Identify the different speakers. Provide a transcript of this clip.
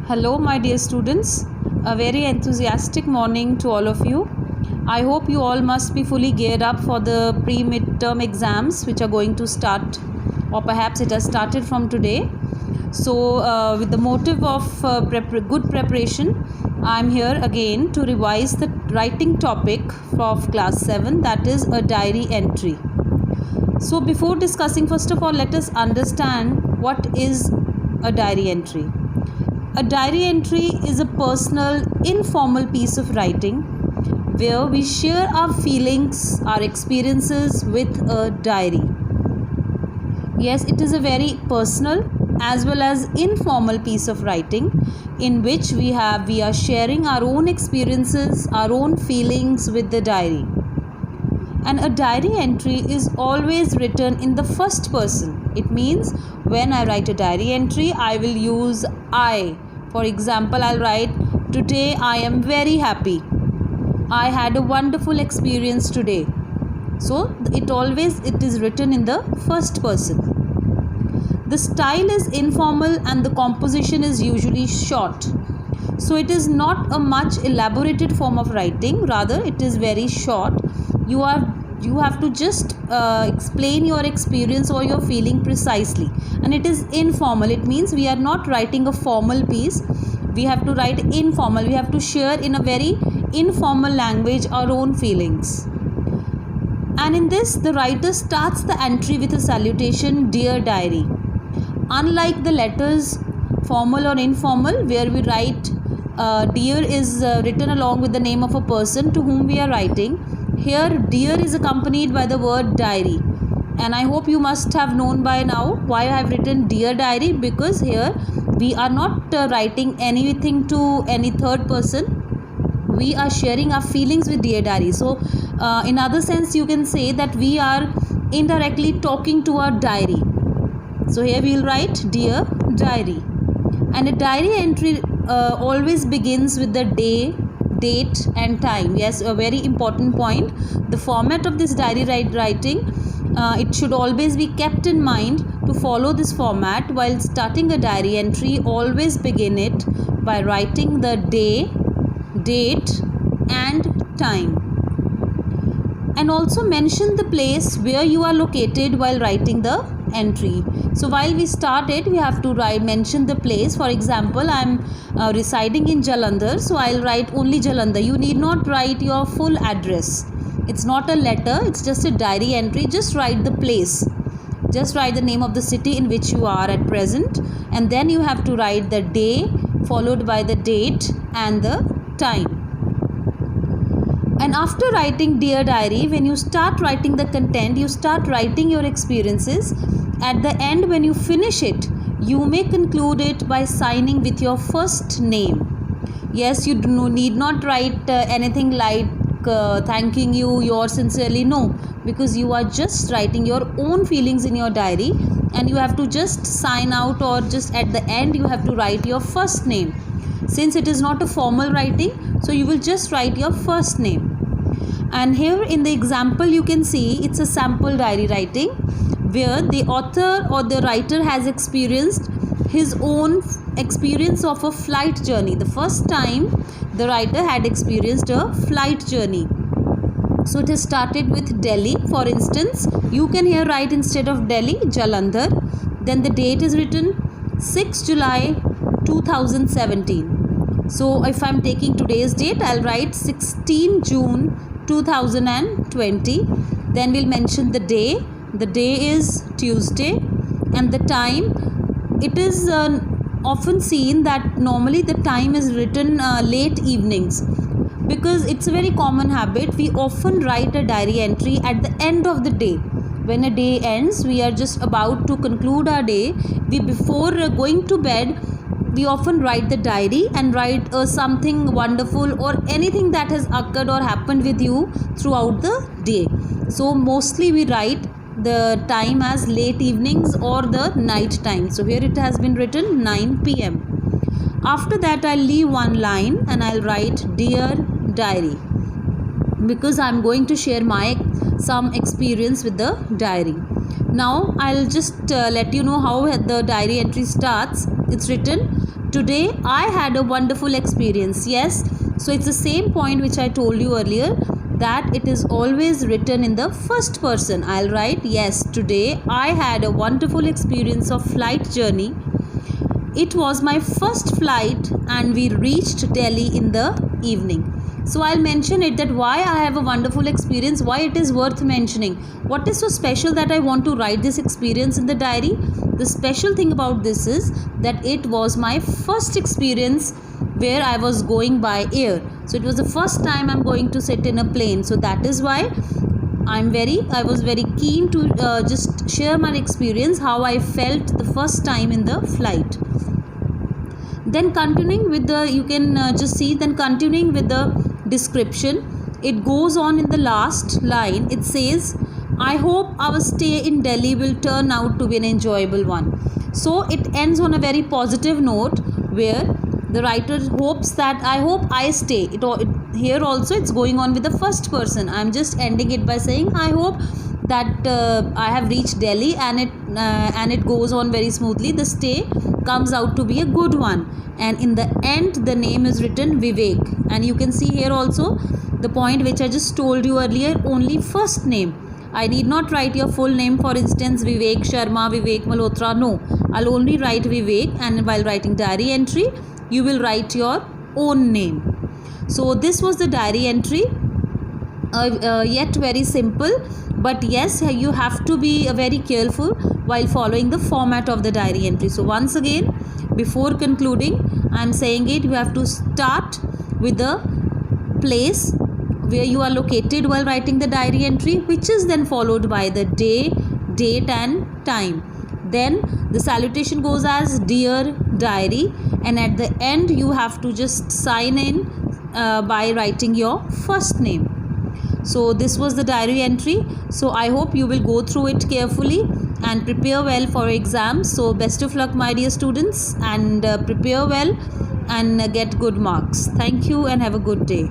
Speaker 1: Hello, my dear students. A very enthusiastic morning to all of you. I hope you all must be fully geared up for the pre-midterm exams which are going to start, or perhaps it has started from today. So, with the motive of good preparation, I am here again to revise the writing topic of class 7, that is a diary entry. So, before discussing, first of all, let us understand what is a diary entry. A diary entry is a personal, informal piece of writing where we share our feelings, our experiences with a diary. Yes, it is a very personal as well as informal piece of writing in which we are sharing our own experiences, our own feelings with the diary. And a diary entry is always written in the first person. It means when I write a diary entry, I will use I. For example, I'll write, today I am very happy. I had a wonderful experience today. So it is written in the first person. The style is informal and the composition is usually short. So it is not a much elaborated form of writing, rather it is very short. You have to just explain your experience or your feeling precisely, and it is informal. It means we are not writing a formal piece. We have to write informal. We have to share in a very informal language our own feelings. And in this, the writer starts the entry with a salutation, dear diary. Unlike the letters, formal or informal, where we write dear is written along with the name of a person to whom we are writing, here dear is accompanied by the word diary. And I hope you must have known by now why I have written dear diary, because here we are not writing anything to any third person. We are sharing our feelings with dear diary. So in other sense, you can say that we are indirectly talking to our diary. So here we will write dear diary. And a diary entry always begins with the day, date and time. Yes, a very important point. The format of this diary writing, it should always be kept in mind. To follow this format while starting a diary entry, always begin it by writing the day, date and time, and also mention the place where you are located while writing the entry. So while we start it, we have to mention the place. For example, I am residing in Jalandhar, so I'll write only Jalandhar. You need not write your full address. It's not a letter, it's just a diary entry. Just write the place. Just write the name of the city in which you are at present, and then you have to write the day followed by the date and the time. And after writing dear diary, when you start writing the content, you start writing your experiences. At the end, when you finish it, you may conclude it by signing with your first name. Yes, you need not write anything like thanking you, yours sincerely. No, because you are just writing your own feelings in your diary, and you have to just sign out, or just at the end you have to write your first name. Since it is not a formal writing, so you will just write your first name. And here in the example you can see it's a sample diary writing where the author or the writer has experienced his own experience of a flight journey. The first time the writer had experienced a flight journey. So it has started with Delhi. For instance, you can here write, instead of Delhi, Jalandhar. Then the date is written 6 July 2017. So if I am taking today's date, I'll write 16 June 2020. Then we'll mention the day. The day is Tuesday, and the time, it is often seen that normally the time is written late evenings, because it's a very common habit. We often write a diary entry at the end of the day. When a day ends, we are just about to conclude our day. Before going to bed, we often write the diary and write something wonderful or anything that has occurred or happened with you throughout the day. So mostly we write the time as late evenings or the night time. So here it has been written 9 p.m. After that, I'll leave one line and I'll write dear diary, because I'm going to share some experience with the diary. Now I'll just let you know how the diary entry starts. It's written, Today I had a wonderful experience. Yes, so it's the same point which I told you earlier, that it is always written in the first person. I'll write, yes, today I had a wonderful experience of flight journey. It was my first flight and we reached Delhi in the evening. So I'll mention it, that why I have a wonderful experience, why it is worth mentioning. What is so special that I want to write this experience in the diary? The special thing about this is that it was my first experience where I was going by air. So it was the first time I'm going to sit in a plane. So that is why I was very keen to just share my experience, how I felt the first time in the flight. Then continuing with the, you can just see, then continuing with the description, it goes on in the last line. It says, I hope our stay in Delhi will turn out to be an enjoyable one. So it ends on a very positive note, where the writer hopes that I hope I stay. Here also it's going on with the first person. I'm just ending it by saying I hope that I have reached Delhi, and it goes on very smoothly. The stay comes out to be a good one, and in the end the name is written Vivek. And you can see here also the point which I just told you earlier, only first name. I need not write your full name, for instance Vivek Sharma, Vivek Malhotra. No, I'll only write Vivek, and while writing diary entry you will write your own name. So this was the diary entry, yet very simple, but yes, you have to be very careful while following the format of the diary entry. So once again, before concluding, I am saying it, you have to start with the place where you are located while writing the diary entry, which is then followed by the day, date and time. Then the salutation goes as Dear Diary, and at the end you have to just sign in by writing your first name. So this was the diary entry. So I hope you will go through it carefully and prepare well for exams. So best of luck, my dear students, and prepare well and get good marks. Thank you and have a good day.